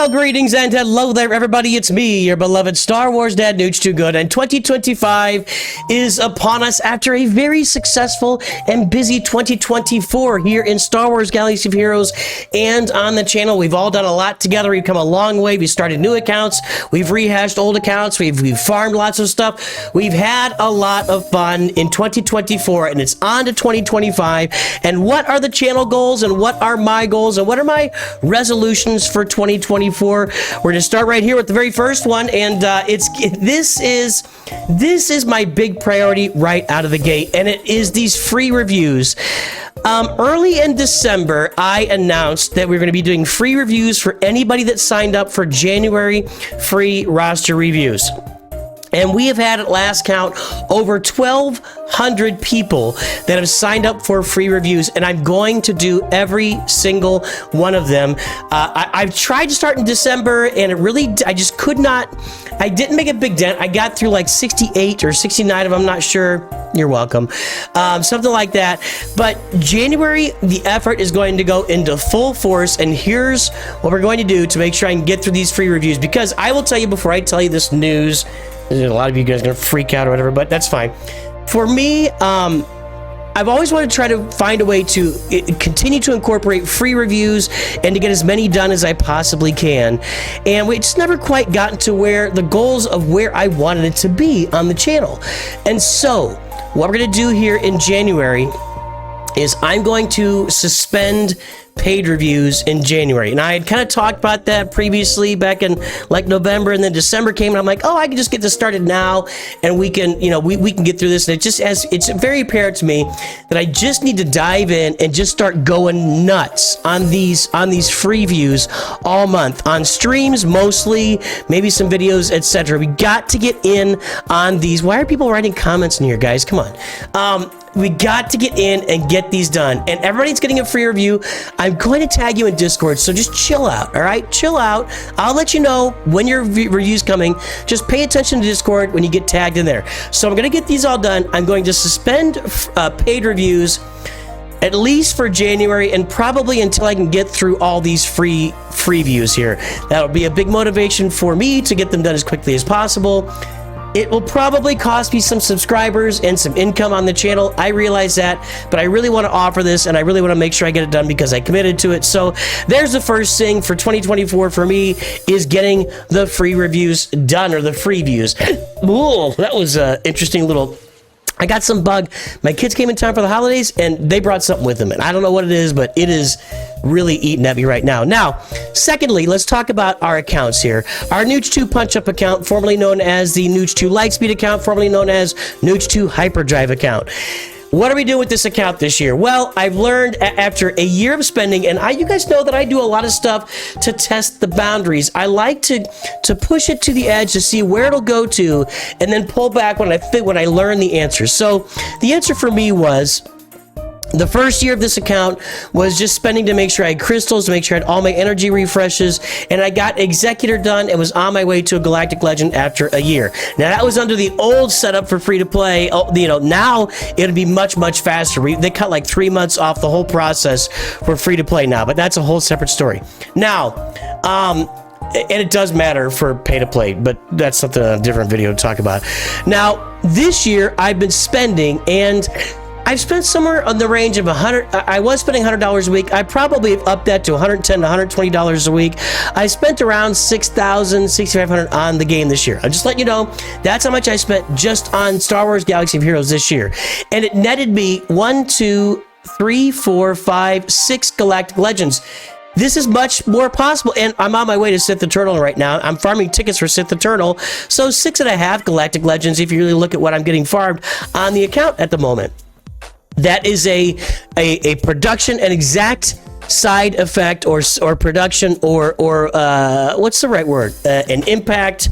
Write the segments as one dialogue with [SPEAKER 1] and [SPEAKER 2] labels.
[SPEAKER 1] Well, greetings and hello there, everybody. It's me, your beloved Star Wars Dad, Nooch Too Good, and 2025 is upon us after a very successful and busy 2024 here in Star Wars Galaxy of Heroes and on the channel. We've all done a lot together. We've come a long way. We started new accounts. We've rehashed old accounts. We've farmed lots of stuff. We've had a lot of fun in 2024, and it's on to 2025. And what are the channel goals, and what are my goals, and what are my resolutions for 2024? We're going to start right here with the very first one, and this is my big priority right out of the gate, and it is these free reviews. Early in December, I announced that we're going to be doing free reviews for anybody that signed up for January free roster reviews. And we have had, at last count, over 1,200 people that have signed up for free reviews, and I'm going to do every single one of them. I've tried to start in December, and I just could not. I didn't make a big dent. I got through like 68 or 69 of them, I'm not sure. You're welcome. Something like that. But January, the effort is going to go into full force, and here's what we're going to do to make sure I can get through these free reviews, because I will tell you before I tell you this news, a lot of you guys are going to freak out or whatever, but that's fine. For me, I've always wanted to try to find a way to continue to incorporate free reviews and to get as many done as I possibly can. And we just never quite gotten to where the goals of where I wanted it to be on the channel. And so what we're going to do here in January is I'm going to suspend paid reviews in January. And I had kind of talked about that previously back in like November, and then December came, and I'm like, oh, I can just get this started now, and we can, we can get through this. And it's very apparent to me that I just need to dive in and just start going nuts on these free views all month, on streams mostly, maybe some videos, etc. We got to get in on these. Why are people writing comments in here, guys? Come on. We got to get in and get these done, and everybody's getting a free review. I'm going to tag you in Discord, so just chill out, all right? Chill out. I'll let you know when your review's coming. Just pay attention to Discord when you get tagged in there. So I'm going to get these all done. I'm going to suspend paid reviews at least for January, and probably until I can get through all these free views here. That'll be a big motivation for me to get them done as quickly as possible. It will probably cost me some subscribers and some income on the channel. I realize that, but I really want to offer this, and I really want to make sure I get it done because I committed to it. So there's the first thing for 2024 for me, is getting the free reviews done, or the free views. Whoa, that was an interesting little... I got some bug. My kids came in time for the holidays, and they brought something with them, and I don't know what it is, but it is really eating at me right now. Now, secondly, let's talk about our accounts here. Our Nooch 2 Punch-Up account, formerly known as the Nooch 2 Lightspeed account, formerly known as Nooch 2 Hyperdrive account. What are we doing with this account this year? Well, I've learned after a year of spending, and you guys know that I do a lot of stuff to test the boundaries. I like to push it to the edge to see where it'll go to, and then pull back when I learn the answer. So the answer for me was, the first year of this account was just spending to make sure I had crystals, to make sure I had all my energy refreshes, and I got Executor done and was on my way to a Galactic Legend after a year. Now, that was under the old setup for free-to-play. Now it'll be much, much faster. They cut like 3 months off the whole process for free-to-play now, but that's a whole separate story. Now, and it does matter for pay-to-play, but that's something on a different video to talk about. Now, this year, I've been spending, and I've spent somewhere on the range of I was spending $100 a week. I probably have upped that to $110 to $120 a week. I spent around $6,000, $6,500 on the game this year. I'm just letting you know, that's how much I spent just on Star Wars Galaxy of Heroes this year. And it netted me 1, 2, 3, 4, 5, 6 Galactic Legends. This is much more possible, and I'm on my way to Sith Eternal right now. I'm farming tickets for Sith Eternal, so 6.5 Galactic Legends if you really look at what I'm getting farmed on the account at the moment. That is a production, an exact side effect, or production, or what's the right word? An impact,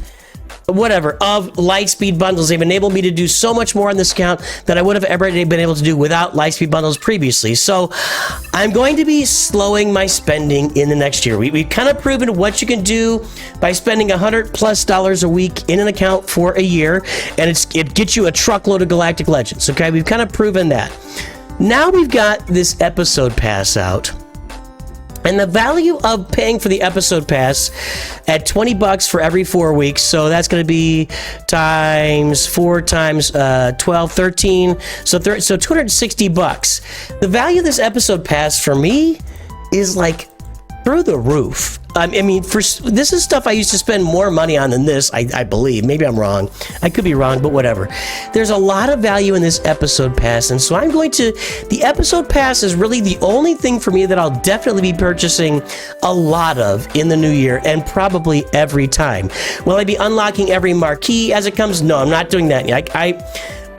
[SPEAKER 1] whatever, of Lightspeed bundles. They've enabled me to do so much more on this account that I would have ever been able to do without Lightspeed bundles previously. So I'm going to be slowing my spending in the next year. We've kind of proven what you can do by spending $100+ a week in an account for a year, and it gets you a truckload of Galactic Legends. Okay, we've kind of proven that. Now we've got this episode pass out. And the value of paying for the episode pass at 20 bucks for every 4 weeks, so that's going to be times 4 times 12, 13, so 260 bucks. The value of this episode pass for me is like through the roof. I mean, this is stuff I used to spend more money on than this, I believe. Maybe I'm wrong. I could be wrong, but whatever. There's a lot of value in this episode pass, and so I'm going to... The episode pass is really the only thing for me that I'll definitely be purchasing a lot of in the new year, and probably every time. Will I be unlocking every marquee as it comes? No, I'm not doing that yet.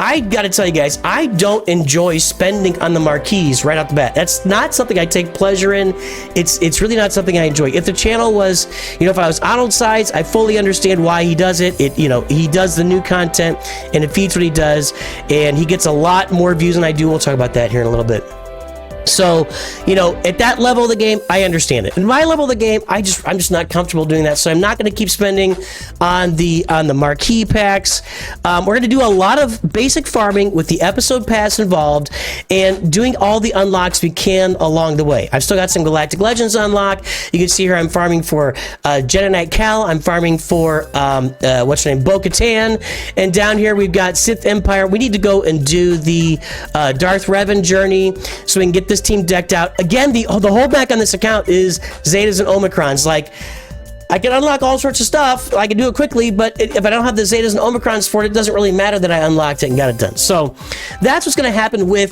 [SPEAKER 1] I gotta tell you guys, I don't enjoy spending on the marquees right off the bat. That's not something I take pleasure in. It's really not something I enjoy. If the channel was, if I was Arnold size, I fully understand why he does it. He does the new content and it feeds what he does, and he gets a lot more views than I do. We'll talk about that here in a little bit. So, at that level of the game, I understand it. In my level of the game, I'm just not comfortable doing that. So I'm not going to keep spending on the marquee packs. We're going to do a lot of basic farming with the episode pass involved and doing all the unlocks we can along the way. I've still got some Galactic Legends unlock. You can see here I'm farming for Jedi Knight Cal. I'm farming for what's her name, Bo-Katan. And down here we've got Sith Empire. We need to go and do the Darth Revan journey so we can get this team decked out. Again, the holdback on this account is Zetas and Omicrons. Like, I can unlock all sorts of stuff. I can do it quickly, but if I don't have the Zetas and Omicrons for it, it doesn't really matter that I unlocked it and got it done. So that's what's going to happen with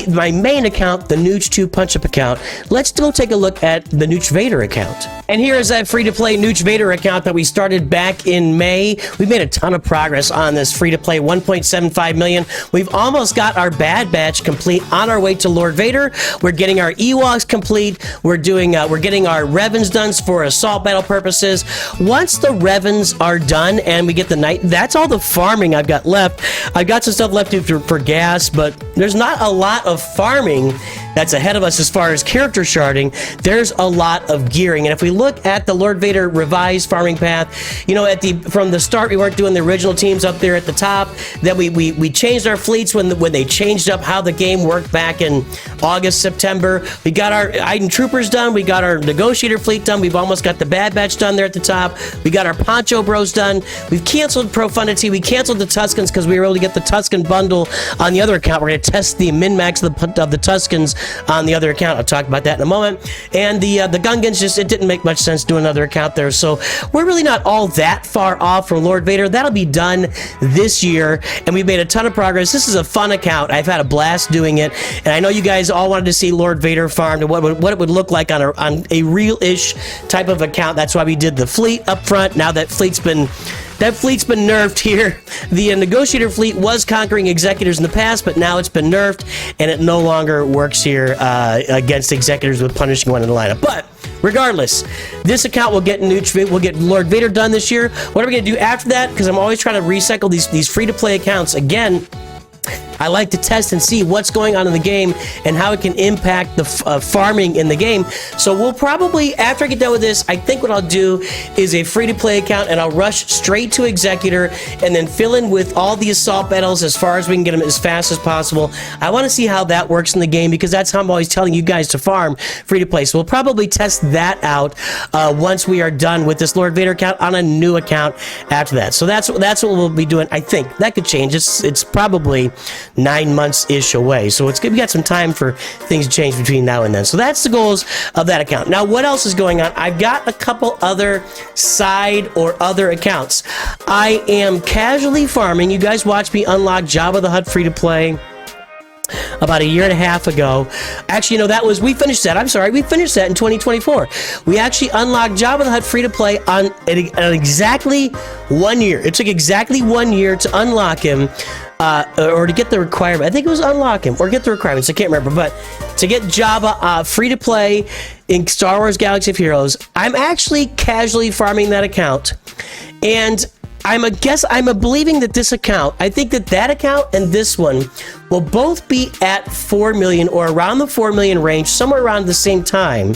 [SPEAKER 1] my main account, the Nooch2 Punch-Up account. Let's go take a look at the Nooch Vader account. And here is that free-to-play Nooch Vader account that we started back in May. We've made a ton of progress on this free-to-play, 1.75 million. We've almost got our Bad Batch complete, on our way to Lord Vader. We're getting our Ewoks complete. We're getting our Revans done for assault battle purposes. Once the Revans are done and we get the Knight, that's all the farming I've got left. I've got some stuff left for gas, but there's not a lot of farming that's ahead of us as far as character sharding. There's a lot of gearing, and if we look at the Lord Vader revised farming path, from the start we weren't doing the original teams up there at the top. Then we changed our fleets when they changed up how the game worked back in August, September. We got our Iden Troopers done. We got our Negotiator fleet done. We've almost got the Bad Batch done there at the top. We got our Poncho Bros done. We've canceled Profundity. We canceled the Tuskens because we were able to get the Tusken bundle on the other account. We're going to test the min-max of the Tuskens on the other account. I'll talk about that in a moment. And the Gungans, it didn't make much sense doing another account there. So we're really not all that far off from Lord Vader. That'll be done this year, and we've made a ton of progress. This is a fun account. I've had a blast doing it, and I know you guys all wanted to see Lord Vader farmed and what it would look like on a real-ish type of account. That's why we did the fleet up front. Now that fleet's been nerfed here. The Negotiator fleet was conquering Executors in the past, but now it's been nerfed, and it no longer works here against Executors with punishing one in the lineup. But regardless, this account will get we'll get Lord Vader done this year. What are we going to do after that? Because I'm always trying to recycle these free-to-play accounts. Again, I like to test and see what's going on in the game and how it can impact the farming in the game. So we'll probably, after I get done with this, I think what I'll do is a free-to-play account, and I'll rush straight to Executor and then fill in with all the assault battles as far as we can get them as fast as possible. I want to see how that works in the game, because that's how I'm always telling you guys to farm free-to-play. So we'll probably test that out once we are done with this Lord Vader account on a new account after that. So that's what we'll be doing. I think that could change. It's probably 9 months-ish away. So we got some time for things to change between now and then. So that's the goals of that account. Now, what else is going on? I've got a couple other side or other accounts. I am casually farming. You guys watched me unlock Jabba the Hutt free-to-play about a year and a half ago. Actually, we finished that. I'm sorry, we finished that in 2024. We actually unlocked Jabba the Hutt free-to-play on exactly 1 year. It took exactly 1 year to unlock him, or to get the requirement. I think it was unlock him or get the requirements. I can't remember, but to get Jabba free-to-play in Star Wars Galaxy of Heroes, I'm actually casually farming that account, and I'm believing that this account, I think that account and this one will both be at 4 million or around the 4 million range, somewhere around the same time.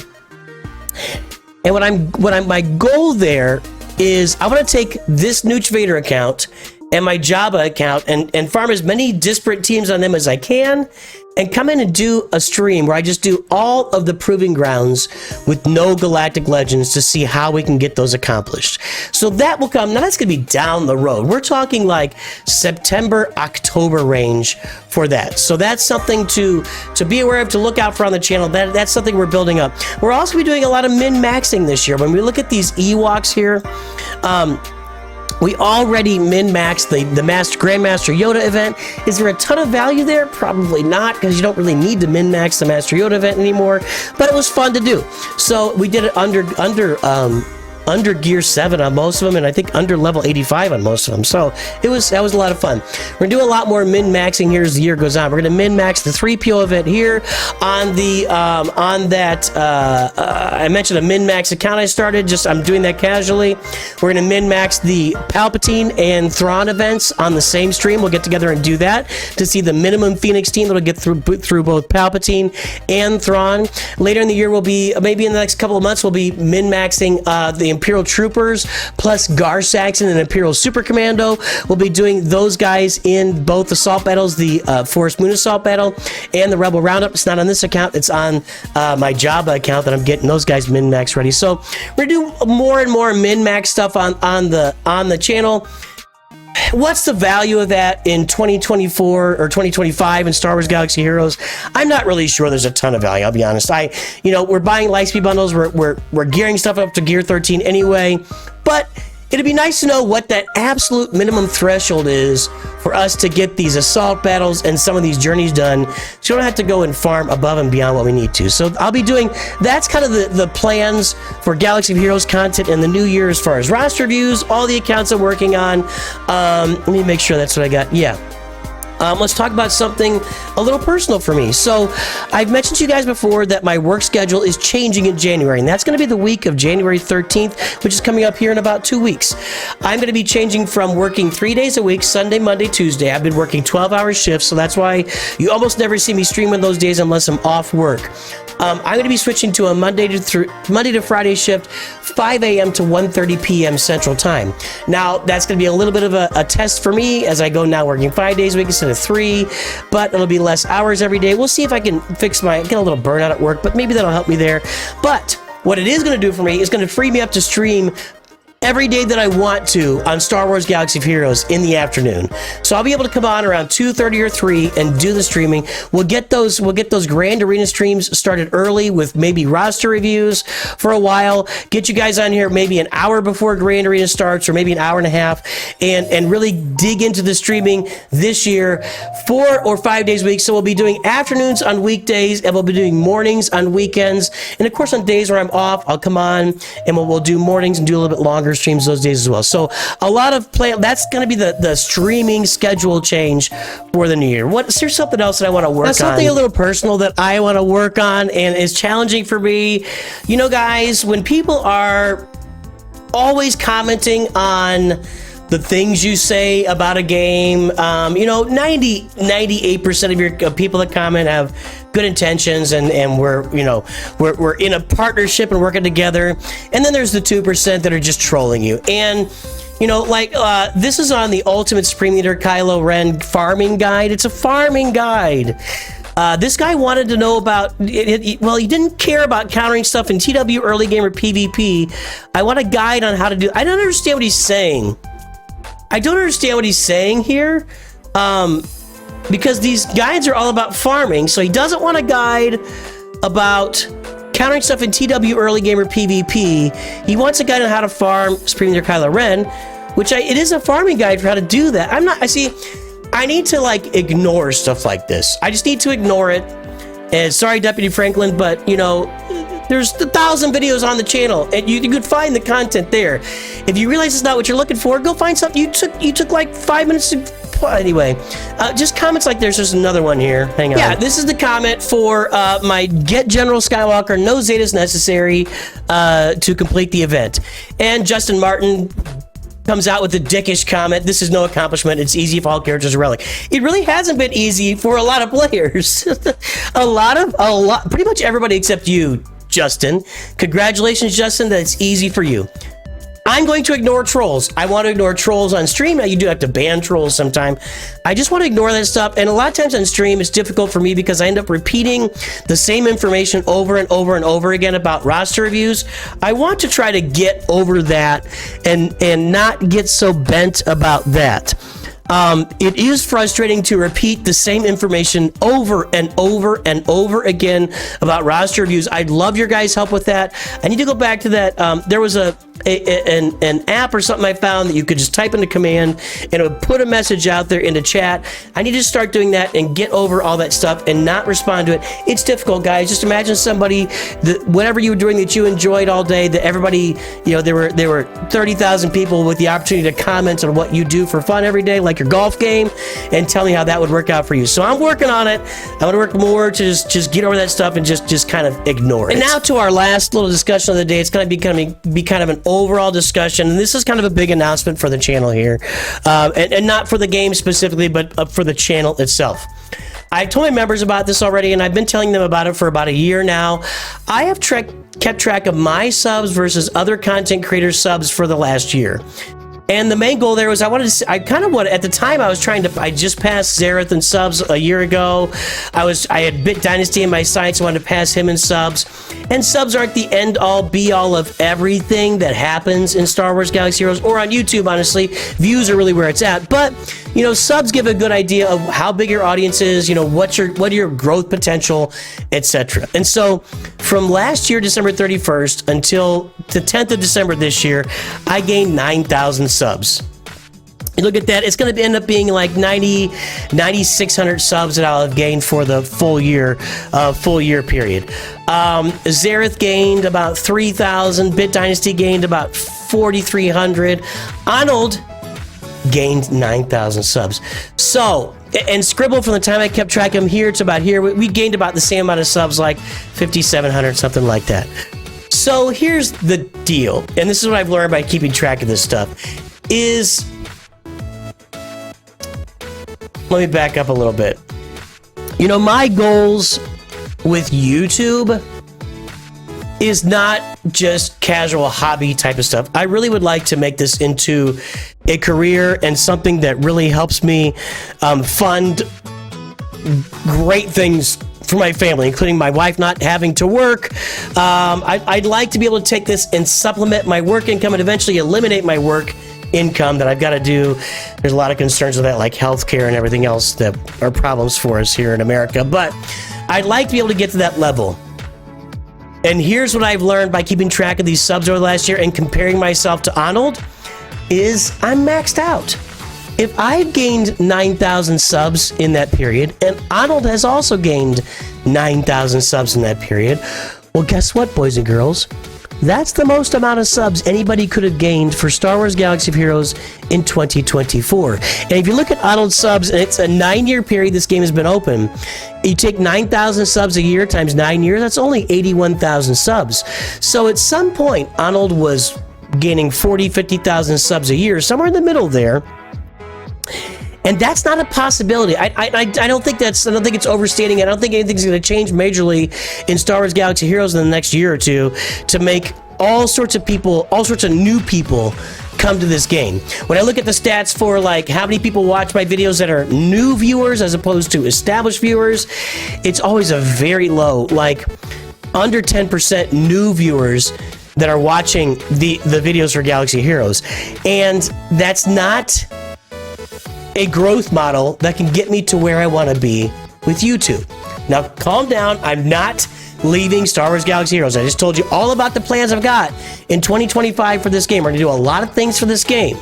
[SPEAKER 1] And my goal there is I want to take this Nooch Vader account and my Jabba account and farm as many disparate teams on them as I can, and come in and do a stream where I just do all of the proving grounds with no Galactic Legends to see how we can get those accomplished. So that will come. Now that's going to be down the road. We're talking like September, October range for that. So that's something to be aware of, to look out for on the channel. That's something we're building up. We're also be doing a lot of min-maxing this year. When we look at these Ewoks here, we already min-maxed the Grandmaster Yoda event. Is there a ton of value there? Probably not, because you don't really need to min-max the Master Yoda event anymore, but it was fun to do. So we did it under Gear 7 on most of them, and I think under level 85 on most of them. So that was a lot of fun. We're gonna do a lot more min-maxing here as the year goes on. We're gonna min-max the 3PO event here on the I mentioned a min-max account I started. I'm doing that casually. We're gonna min-max the Palpatine and Thrawn events on the same stream. We'll get together and do that to see the minimum Phoenix team that'll get through both Palpatine and Thrawn. Later in the year, we'll be, maybe in the next couple of months, we'll be min-maxing the Imperial Troopers plus Gar Saxon and Imperial Super Commando. We'll be doing those guys in both assault battles, the Forest Moon assault battle and the Rebel Roundup. It's not on this account, it's on my Jabba account that I'm getting those guys min-max ready. So we're gonna do more and more min-max stuff on the channel. What's the value of that in 2024 or 2025 in Star Wars Galaxy Heroes? I'm not really sure there's a ton of value, I'll be honest. We're buying Lightspeed bundles, we're gearing stuff up to Gear 13 anyway, but it'd be nice to know what that absolute minimum threshold is for us to get these assault battles and some of these journeys done, so we don't have to go and farm above and beyond what we need to. So I'll be doing, that's kind of the plans for Galaxy of Heroes content in the new year as far as roster reviews, all the accounts I'm working on. Let me make sure that's what I got. Yeah. Let's talk about something a little personal for me. So I've mentioned to you guys before that my work schedule is changing in January, and that's going to be the week of January 13th, which is coming up here in about 2 weeks. I'm going to be changing from working 3 days a week, Sunday, Monday, Tuesday. I've been working 12-hour shifts, so that's why you almost never see me stream on those days unless I'm off work. I'm going to be switching to a Monday to Friday shift, 5 a.m. to 1:30 p.m. Central Time. Now, that's going to be a little bit of a test for me as I go now working 5 days a week instead of 3, but it'll be less hours every day. We'll see if I can get a little burnout at work, but maybe that'll help me there. But what it is going to do for me is going to free me up to stream every day that I want to on Star Wars Galaxy of Heroes in the afternoon. So I'll be able to come on around 2:30 or 3 and do the streaming. We'll get those Grand Arena streams started early with maybe roster reviews for a while. Get you guys on here maybe an hour before Grand Arena starts, or maybe an hour and a half, and really dig into the streaming this year 4 or 5 days a week. So we'll be doing afternoons on weekdays, and we'll be doing mornings on weekends. And of course, on days where I'm off, I'll come on and we'll do mornings and do a little bit longer streams those days as well. So a lot of that's going to be the streaming schedule change for the new year. Is there something else that I want to work on? Something a little personal that I want to work on and is challenging for me. You know, guys, when people are always commenting on the things you say about a game, 98% of your people that comment have good intentions, and we're in a partnership and working together. And then there's the 2% that are just trolling you. And this is on the Ultimate Supreme Leader Kylo Ren farming guide. It's a farming guide. This guy wanted to know about he didn't care about countering stuff in TW early game or PvP. I want a guide on how to do. I don't understand what he's saying. Here, because these guides are all about farming. So he doesn't want a guide about countering stuff in TW early game or PvP. He wants a guide on how to farm Supreme Leader Kylo Ren, which it is a farming guide for how to do that. I need to ignore stuff like this. I just need to ignore it. And sorry, Deputy Franklin, but there's 1,000 videos on the channel, and you could find the content there. If you realize it's not what you're looking for, go find something. You took like 5 minutes to. Anyway, just comments like this. There's another one here. Hang on. Yeah, this is the comment for my Get General Skywalker. No Zetas necessary to complete the event. And Justin Martin comes out with a dickish comment. This is no accomplishment. It's easy if all characters are relic. It really hasn't been easy for a lot of players. Pretty much everybody except you, Justin. Congratulations, Justin. That's easy for you. I'm going to ignore trolls. I want to ignore trolls on stream. Now, you do have to ban trolls sometime. I just want to ignore that stuff. And a lot of times on stream, it's difficult for me because I end up repeating the same information over and over and over again about roster reviews. I want to try to get over that and not get so bent about that. It is frustrating to repeat the same information over and over and over again about roster reviews. I'd love your guys' help with that. I need to go back to that. There was an app or something I found that you could just type in a command and it would put a message out there in the chat. I need to start doing that and get over all that stuff and not respond to it. It's difficult, guys. Just imagine somebody that whatever you were doing that you enjoyed all day, that everybody, you know, there were 30,000 people with the opportunity to comment on what you do for fun every day, like your golf game, and tell me how that would work out for you. So I'm working on it. I'm going to work more to just get over that stuff and just kind of ignore it. And now to our last little discussion of the day. It's going to be kind of an overall discussion, and this is kind of a big announcement for the channel here, and not for the game specifically, but for the channel itself. I've told my members about this already, and I've been telling them about it for about a year now. I have kept track of my subs versus other content creators' subs for the last year. And the main goal there was I just passed Xerath in subs a year ago. I had Bit Dynasty in my sights, so I wanted to pass him in subs. And subs aren't the end all be all of everything that happens in Star Wars Galaxy Heroes or on YouTube, honestly. Views are really where it's at. But, you know, subs give a good idea of how big your audience is, you know, what your growth potential, etc. And so from last year, December 31st, until the 10th of December this year, I gained 9,000 subs. You look at that, it's going to end up being like 9,600 subs that I'll have gained for the full year period. Xerath gained about 3,000. Bit Dynasty gained about 4,300. Arnold gained 9,000 subs. So, and Scribble, from the time I kept track of him here to about here, we gained about the same amount of subs, like 5,700, something like that. So here's the deal, and this is what I've learned by keeping track of this stuff, is... Let me back up a little bit. You know, my goals with YouTube is not just casual hobby type of stuff. I really would like to make this into a career and something that really helps me fund great things for my family, including my wife not having to work. I'd like to be able to take this and supplement my work income and eventually eliminate my work income that I've got to do. There's a lot of concerns with that, like healthcare and everything else that are problems for us here in America. But I'd like to be able to get to that level. And here's what I've learned by keeping track of these subs over the last year and comparing myself to Arnold is I'm maxed out. If I've gained 9,000 subs in that period, and Arnold has also gained 9,000 subs in that period, well, guess what, boys and girls? That's the most amount of subs anybody could have gained for Star Wars Galaxy of Heroes in 2024. And if you look at Arnold's subs, and it's a 9-year period this game has been open, you take 9,000 subs a year times 9 years, that's only 81,000 subs. So at some point, Arnold was gaining 40, 50,000 subs a year, somewhere in the middle there. And that's not a possibility. I don't think it's overstating it. I don't think anything's going to change majorly in Star Wars Galaxy Heroes in the next year or two to make all sorts of new people come to this game. When I look at the stats for like how many people watch my videos that are new viewers as opposed to established viewers, it's always a very low, like under 10% new viewers that are watching the videos for Galaxy Heroes. And that's not a growth model that can get me to where I want to be with YouTube. Now, calm down. I'm not leaving Star Wars Galaxy Heroes. I just told you all about the plans I've got in 2025 for this game. We're going to do a lot of things for this game.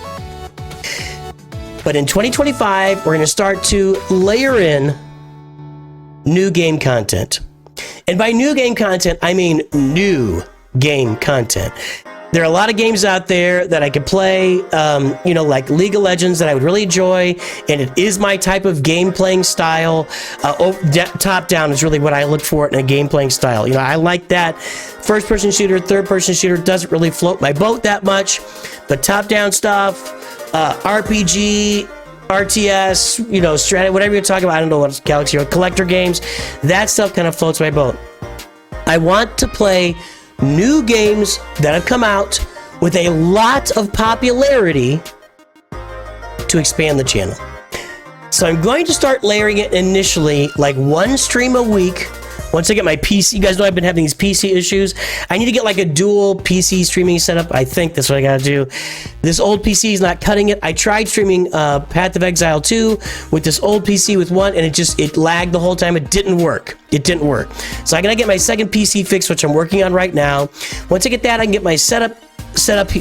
[SPEAKER 1] But in 2025, we're going to start to layer in new game content. And by new game content, I mean new game content. There are a lot of games out there that I could play, you know, like League of Legends that I would really enjoy, and it is my type of game playing style. Top down is really what I look for in a game playing style. You know, I like that. First person shooter, third person shooter doesn't really float my boat that much, but top down stuff, RPG, RTS, you know, strategy, whatever you're talking about, I don't know what Galaxy or collector games, that stuff kind of floats my boat. I want to play new games that have come out with a lot of popularity to expand the channel. So I'm going to start layering it initially, like one stream a week. Once I get my PC, you guys know I've been having these PC issues. I need to get like a dual PC streaming setup. I think that's what I gotta do. This old PC is not cutting it. I tried streaming Path of Exile 2 with this old PC with one, and it lagged the whole time. It didn't work. It didn't work. So I gotta get my second PC fixed, which I'm working on right now. Once I get that, I can get my setup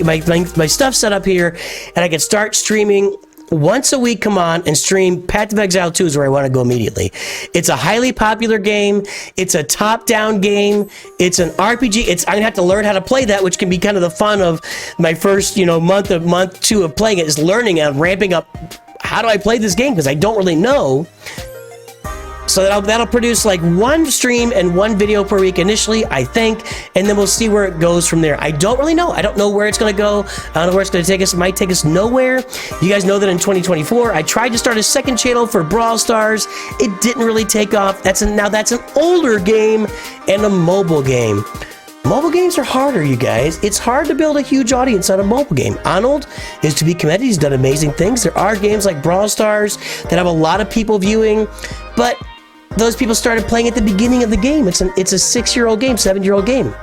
[SPEAKER 1] my stuff set up here, and I can start streaming once a week. Come on and stream. Path of Exile 2 is where I want to go immediately. It's a highly popular game. It's a top-down game. It's an RPG. I'm gonna have to learn how to play that, which can be kind of the fun of my first, month, two of playing it, is learning and ramping up. How do I play this game? Because I don't really know. So that'll produce like one stream and one video per week initially, I think, and then we'll see where it goes from there. I don't really know. I don't know where it's going to go. I don't know where it's going to take us. It might take us nowhere. You guys know that in 2024, I tried to start a second channel for Brawl Stars. It didn't really take off. Now that's an older game and a mobile game. Mobile games are harder, you guys. It's hard to build a huge audience on a mobile game. Arnold is to be commended. He's done amazing things. There are games like Brawl Stars that have a lot of people viewing, but those people started playing at the beginning of the game. It's a 6-year-old game, 7-year-old game.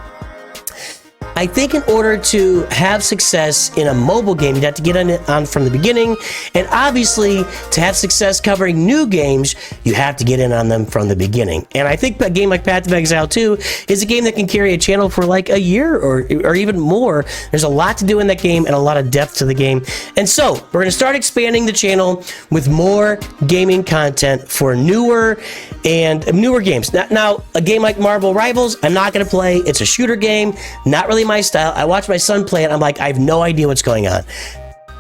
[SPEAKER 1] I think in order to have success in a mobile game, you'd have to get on from the beginning. And obviously, to have success covering new games, you have to get in on them from the beginning. And I think a game like Path of Exile 2 is a game that can carry a channel for like a year or even more. There's a lot to do in that game and a lot of depth to the game. And so, we're going to start expanding the channel with more gaming content for newer games. Now, a game like Marvel Rivals, I'm not going to play. It's a shooter game, not really my style. I watch my son play it. I'm like, I have no idea what's going on.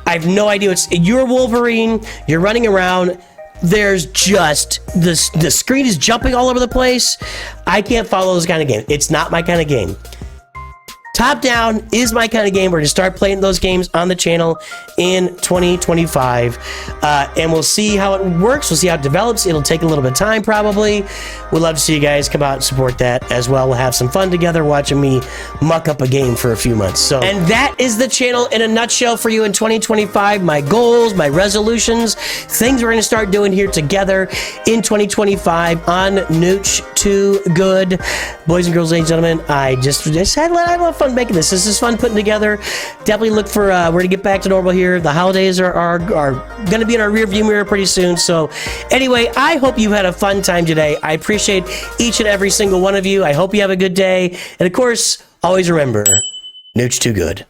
[SPEAKER 1] I have no idea. You're Wolverine. You're running around. There's just the screen is jumping all over the place. I can't follow this kind of game. It's not my kind of game. Top down is my kind of game. We're going to start playing those games on the channel in 2025. And we'll see how it works. We'll see how it develops. It'll take a little bit of time, probably. We'd love to see you guys come out and support that as well. We'll have some fun together watching me muck up a game for a few months. And that is the channel in a nutshell for you in 2025. My goals, my resolutions, things we're going to start doing here together in 2025 on Nooch Too Good. Boys and girls, ladies and gentlemen, I just had a lot of fun making this. This is fun putting together. Definitely look for we're gonna get back to normal here. The holidays are gonna be in our rear view mirror pretty soon. So anyway, I hope you had a fun time today. I appreciate each and every single one of you. I hope you have a good day. And of course, always remember, Nooch Too Good.